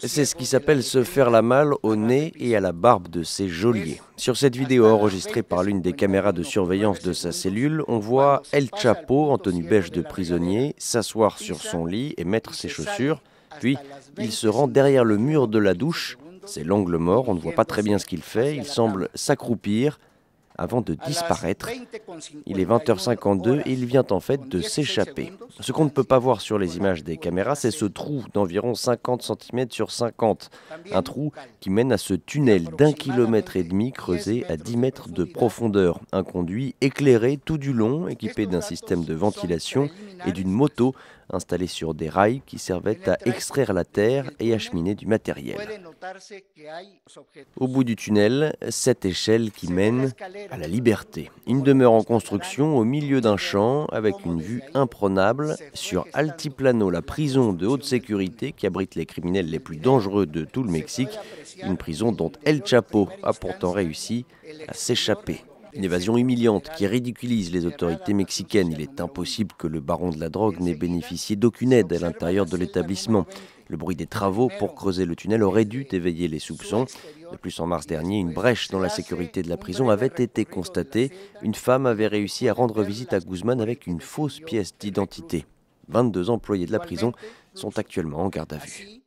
C'est ce qui s'appelle se faire la malle au nez et à la barbe de ces geôliers. Sur cette vidéo enregistrée par l'une des caméras de surveillance de sa cellule, on voit El Chapo, en tenue beige de prisonnier, s'asseoir sur son lit et mettre ses chaussures. Puis, il se rend derrière le mur de la douche. C'est l'angle mort, on ne voit pas très bien ce qu'il fait. Il semble s'accroupir avant de disparaître. Il est 20h52 et il vient en fait de s'échapper. Ce qu'on ne peut pas voir sur les images des caméras, c'est ce trou d'environ 50 cm sur 50. Un trou qui mène à ce tunnel d'1,5 km creusé à 10 mètres de profondeur. Un conduit éclairé tout du long, équipé d'un système de ventilation et d'une moto installée sur des rails qui servaient à extraire la terre et acheminer du matériel. Au bout du tunnel, cette échelle qui mène à la liberté. Une demeure en construction au milieu d'un champ avec une vue imprenable sur Altiplano, la prison de haute sécurité qui abrite les criminels les plus dangereux de tout le Mexique. Une prison dont El Chapo a pourtant réussi à s'échapper. Une évasion humiliante qui ridiculise les autorités mexicaines. Il est impossible que le baron de la drogue n'ait bénéficié d'aucune aide à l'intérieur de l'établissement. Le bruit des travaux pour creuser le tunnel aurait dû éveiller les soupçons. De plus, en mars dernier, une brèche dans la sécurité de la prison avait été constatée. Une femme avait réussi à rendre visite à Guzman avec une fausse pièce d'identité. 22 employés de la prison sont actuellement en garde à vue.